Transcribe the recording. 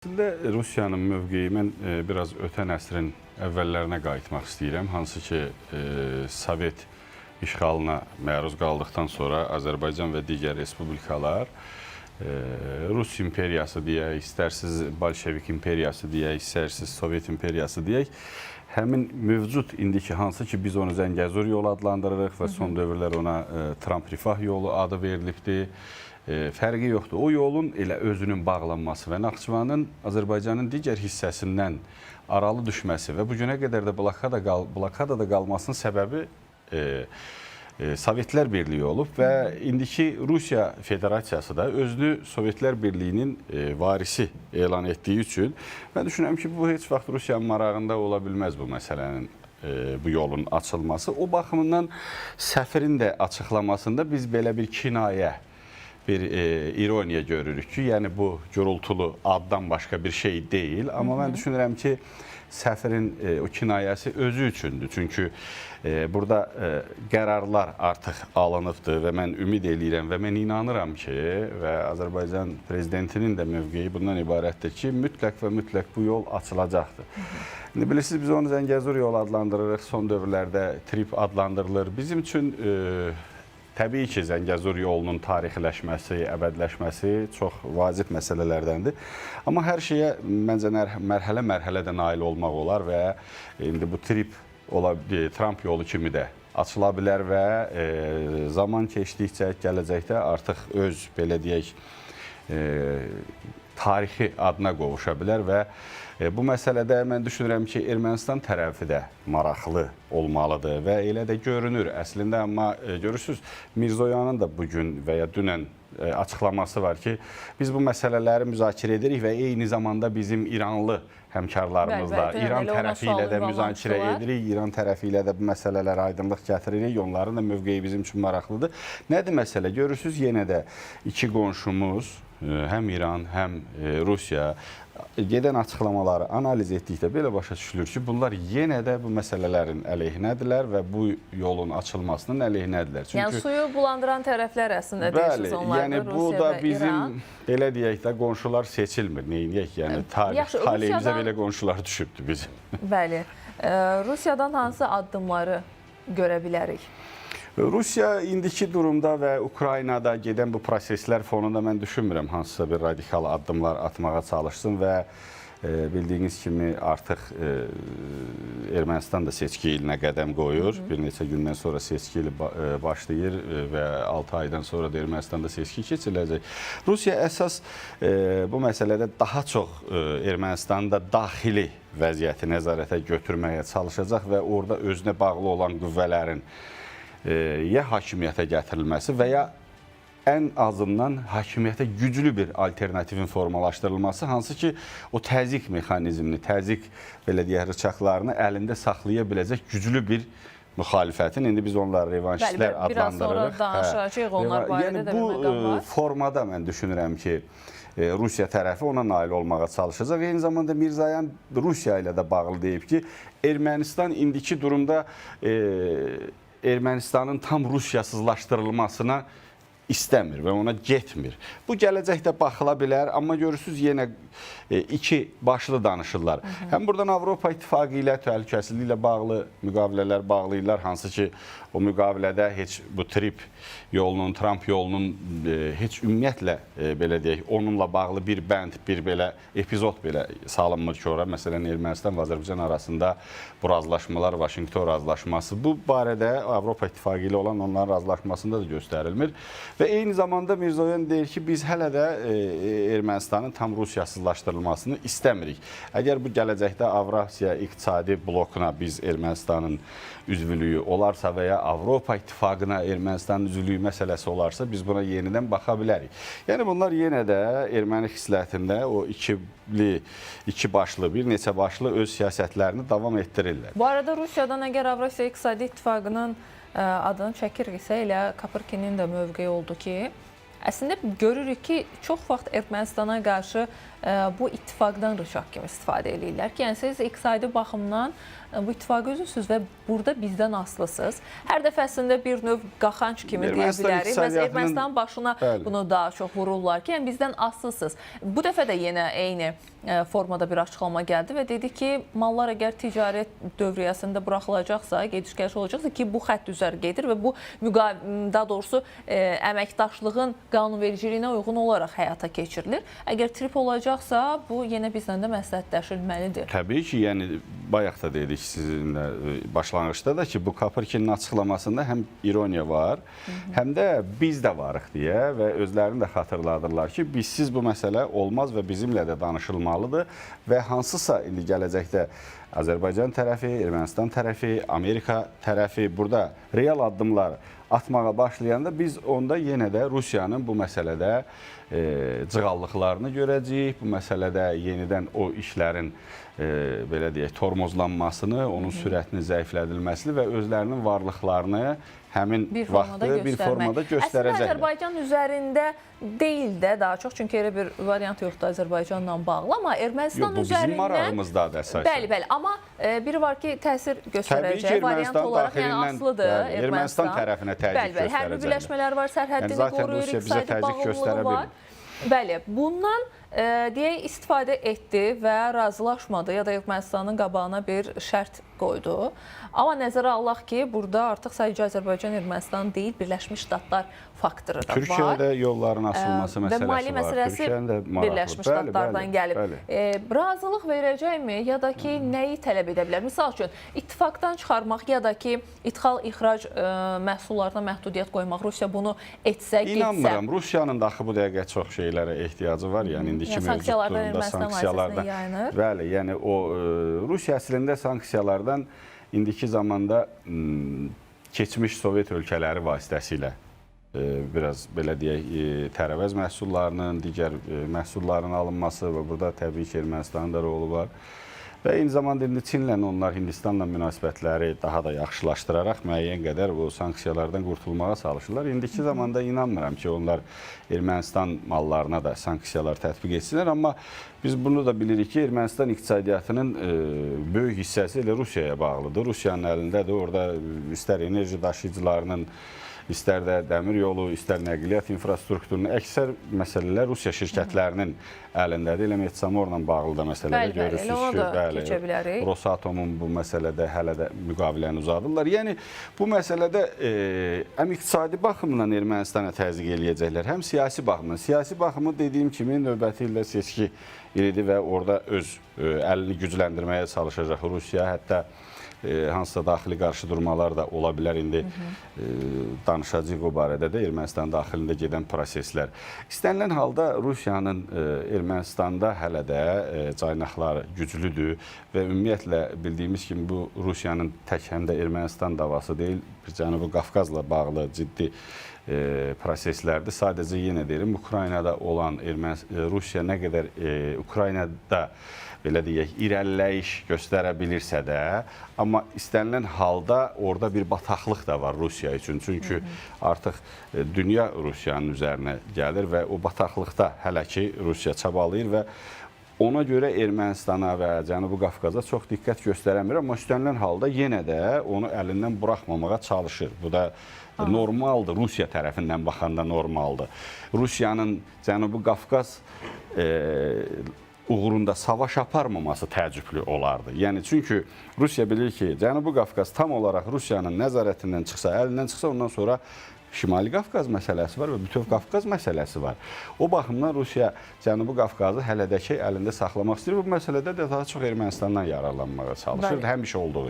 Əslində Rusiyanın mövqeyi, mən biraz ötən əsrin əvvəllərinə qayıtmaq istəyirəm. Hansı ki, Sovet işğalına məruz qaldıqdan sonra Azərbaycan və digər respublikalar Rus imperiyası deyək, istərsiz Bolşevik imperiyası deyək, istərsiz Sovet imperiyası deyək, həmin mövcud indiki hansı ki, biz onu Zəngəzur yolu adlandırırıq və son dövrlər ona Tramp Rifah yolu adı verilibdir. Fərqi yoxdur. O yolun elə özünün bağlanması və Naxçıvanın Azərbaycanın digər hissəsindən aralı düşməsi və bu günə qədər də blokadada qalmasının səbəbi Sovetlər Birliyi olub və indiki Rusiya Federasiyası da özünü Sovetlər Birliyinin varisi elan etdiyi üçün mən düşünürəm ki, bu heç vaxt Rusiyanın marağında ola bilməz bu məsələnin, bu yolun açılması. O baxımından səfirin də açıqlamasında biz belə bir kinayə, bir ironiya görürük ki, yəni bu gürültülü addan başqa bir şey deyil. Amma mən düşünürəm ki, səfirin o kinayəsi özü üçündür. Çünki burada qərarlar artıq alınıbdır və mən ümid eləyirəm və mən inanıram ki, və Azərbaycan prezidentinin də mövqeyi bundan ibarətdir ki, mütləq və mütləq bu yol açılacaqdır. İndi bilirsiniz, biz onu Zəngəzur yolu adlandırırıq, son dövrlərdə trip adlandırılır. Bizim üçün təbii ki, Zəngəzur yolunun tarixiləşməsi, əbədləşməsi çox vacib məsələlərdəndir. Amma hər şeyə məncə mərhələ-mərhələ də nail olmaq olar və indi bu trip Tramp yolu kimi də açıla bilər və zaman keçdikcə gələcəkdə artıq öz, belə deyək, tarixi adına qovuşa bilər və bu məsələdə mən düşünürəm ki, Ermənistan tərəfi də maraqlı olmalıdır və elə də görünür əslində. Amma görürsünüz, Mirzoyanın da bugün və ya dünən açıqlaması var ki, biz bu məsələləri müzakirə edirik və eyni zamanda bizim İranlı həmkarlarımızla, İran tərəfi ilə də müzakirə edirik, İran tərəfi ilə də bu məsələlərə aydınlıq gətiririk, onların da mövqeyi bizim üçün maraqlıdır. Nədir məsələ? Görürsünüz, yenə də iki qonşumuz, həm İran, həm Rusiya gedən açıqlamaları analiz etdikdə belə başa düşülür ki, bunlar yenə də bu məsələlərin əleyhinədirlər və bu yolun açılmasının əleyhinədirlər. Yəni suyu bulandıran tərəflər əslində deyirsiniz onlardır, Rusiya və İran. Bu da bizim, belə deyək də, qonşular seçilmir, neyiniyək, yəni tarix taleyimizə belə qonşular düşübdür bizim. Bəli, Rusiyadan hansı addımları görə bilərik? Rusiya indiki durumda və Ukraynada gedən bu proseslər fonunda mən düşünmürəm hansısa bir radikal addımlar atmağa çalışsın və bildiyiniz kimi artıq Ermənistan da seçki ilinə qədəm qoyur. Bir neçə gündən sonra seçki ili başlayır və 6 aydan sonra da Ermənistanda seçki keçiriləcək. Rusiya əsas bu məsələdə daha çox Ermənistanın da daxili vəziyyəti nəzarətə götürməyə çalışacaq və orada özünə bağlı olan qüvvələrin ya hakimiyyətə gətirilməsi və ya ən azından hakimiyyətə güclü bir alternativin formalaşdırılması, hansı ki, o təzyiq mexanizmini, təzyiq, belə deyək, rıçaqlarını əlində saxlaya biləcək güclü bir müxalifətin, indi biz onları revanşistlər adlandırırıq. Biraz sonra danışacağıq onlar barədə də bir məqam var. Bu formada mən düşünürəm ki, Rusiya tərəfi ona nail olmağa çalışacaq. Eyni zamanda Mirzoyan Rusiya ilə də bağlı deyib ki, Ermənistan indiki durumda Ermənistanın tam Rusiyasızlaşdırılmasına istəmir və ona getmir. Bu gələcəkdə baxıla bilər, amma görürsünüz yenə iki başlı danışırlar. Həm buradan Avropa İttifaqı ilə təhlükəsizliyi ilə bağlı müqavilələr bağlayırlar, hansı ki, o müqavilədə heç bu trip yolunun, Tramp yolunun heç ümumiyyətlə, belə deyək, onunla bağlı bir bənd, bir belə epizod belə salınmır ki, ora. Məsələn, Ermənistan və Azərbaycan arasında bu razılaşmalar, Vaşinqton razılaşması, bu barədə Avropa İttifaqı ilə olan onların razılaşmasında da göstərilmir. Və eyni zamanda Mirzoyan deyir ki, biz hələ də Ermənistanın tam Rusiyasızlaşdırılmasını istəmirik. Əgər bu gələcəkdə Avrasiya iqtisadi blokuna biz Ermənistanın üzvülüyü olarsa və ya Avropa İttifaqına Ermənistanın üzvülüyü məsələsi olarsa, biz buna yenidən baxa bilərik. Yəni, bunlar yenə də erməni xislətində o iki başlı, bir neçə başlı öz siyasətlərini davam etdirirlər. Bu arada Rusiyadan əgər Avrasiya İqtisadi İttifaqının adını çəkiriksə, elə Kapırkinin də mövqeyi oldu ki, əslində görürük ki, çox vaxt Ermənistana qarşı bu ittifaqdan rıçaq kimi istifadə edirlər ki, yəni siz iqtisadi baxımdan bu ittifaqı üzürsünüz və burada bizdən asılısınız. Hər dəfəsində bir növ qaxanc kimi deyə bilərik. Məsələn, Ermənistanın başına bunu daha çox vururlar ki, yəni bizdən asılısınız. Bu dəfə də yenə eyni formada bir açıqlama gəldi və dedi ki, mallar əgər ticarət dövriyyəsində buraxılacaqsa, gediş-gəliş olacaqsa ki, bu xətt üzər gedir və bu daha doğrusu əməkdaşlığın qanunvericiliyinə uyğun olaraq həyata keçirilir. Əgər trip olacaqsa, bu yenə bizlə də məsləhətləşilməlidir. Təbii ki, yəni bayaq da dedik sizinlə başlanğıçda da ki, bu Kapırkinin açıqlamasında həm ironiya var, həm də biz də varıq deyə və özlərini də xatırladırlar ki, bizsiz bu məsələ olmaz və bizimlə də danışılmalıdır və hansısa indi gələcəkdə Azərbaycan tərəfi, Ermənistan tərəfi, Amerika tərəfi burada real addımlar atmağa başlayanda biz onda yenə də Rusiyanın bu məsələdə cığallıqlarını görəcəyik, bu məsələdə yenidən o işlərin belə deyək, tormozlanmasını, onun sürətini zəiflədilməsini və özlərinin varlıqlarını həmin vaxtı bir formada göstərəcəklər. Əslində Azərbaycan üzərində deyil də daha çox, çünki elə bir variant yoxdur Azərbaycanla bağlı, amma Ermənistan üzərində... Bu bizim marağımızdadır əsasən. Bəli, amma biri var ki, təsir göstərəcək variant olaraq, yəni asılıdır Ermənistan tərəfinə təzyiq göstərəcəklər. Hərbi birləşmələr var, sərhəddini qoruyur, iqtisadi bağlılığı var. Bəli, bundan deyək istifadə etdi və razılaşmadı ya da Ermənistanın qabağına bir şərt qoydu. Amma nəzərə alaq ki, burada artıq sadəcə Azərbaycan, Ermənistan deyil, Birləşmiş Ştatlar faktoru da var. Türkiyədə yolların açılması məsələsi var. Və mali məsələsi Birləşmiş Ştatlardan gəlib. Razılıq verəcəkmi ya da ki, nəyi tələb edə bilər? Misal üçün, ittifaqdan çıxarmaq ya da ki, ixrac məhsullarına məhdudiyyət qoymaq, Rusiya bunu etsə, getsə... İnanmıram, Rusiyanın da axı bu dəqiqə çox şeylərə ehtiyacı var. Yəni, indiki mövcud durumda sanksiyalardan. Bəli, yəni o Rusiya əslində sanksiyalardan indiki zamanda keçmiş Sovet ölkələri vasitəsilə biraz belə deyək, tərəvəz məhsullarının, digər məhsulların alınması və burada təbii ki, Ermənistanın da rolu var. Və eyni zamanda indi Çinlə onlar Hindistanla münasibətləri daha da yaxşılaşdıraraq müəyyən qədər o sanksiyalardan qurtulmağa çalışırlar. İndiki zamanda inanmıram ki, onlar Ermənistan mallarına da sanksiyalar tətbiq etsinlər, amma biz bunu da bilirik ki, Ermənistan iqtisadiyyatının böyük hissəsi elə Rusiyaya bağlıdır. Rusiyanın əlindədir, orada istər enerji daşıyıcılarının, istər də dəmir yolu, istər nəqliyyat infrastrukturunun əksər məsələlər Rusiya şirkətlərinin əlindədir. Elə Metsamorla bağlı da məsələlər görürsünüz ki, Rosatomun bu məsələdə hələ də müqaviləni uzadırlar. Yəni, bu məsələdə həm iqtisadi baxımdan Ermənistana təzyiq eləyəcəklər, həm siyasi baxımdan. Siyasi baxımı dediyim kimi növbəti ildə seçki ilidir və orada öz əlini gücləndirməyə çalışacaq Rusiya, hətta hansısa daxili qarşıdurmalar da ola bilər. İndi danışacağıq o barədə də Ermənistan daxilində gedən proseslər. İstənilən halda Rusiyanın Ermənistanda hələ də caynaqları güclüdür və ümumiyyətlə bildiyimiz kimi bu Rusiyanın tək həm də Ermənistan davası deyil, Cənubi Qafqazla bağlı ciddi proseslərdir. Sadəcə yenə deyirəm, Ukraynada olan Rusiya nə qədər Ukraynada belə deyək, irəliləyiş göstərə bilirsə də, amma istənilən halda orada bir bataqlıq da var Rusiya üçün. Çünki artıq dünya Rusiyanın üzərinə gəlir və o bataqlıqda hələ ki Rusiya çabalayır və ona görə Ermənistana və Cənubi Qafqaza çox diqqət göstərəmir, amma istənilən halda yenə də onu əlindən buraxmamağa çalışır. Bu da normaldır, Rusiya tərəfindən baxanda normaldır. Rusiyanın Cənubi Qafqaz uğrunda savaş aparmaması təəccüblü olardı. Yəni, çünki Rusiya bilir ki, Cənubi Qafqaz tam olaraq Rusiyanın nəzarətindən çıxsa, əlindən çıxsa, ondan sonra Şimali Qafqaz məsələsi var və bütöv Qafqaz məsələsi var. O baxımdan Rusiya Cənubi Qafqazı hələ də ki, əlində saxlamaq istəyir. Bu məsələdə də daha çox Ermənistandan yararlanmağa çalışır, həmişə olduğu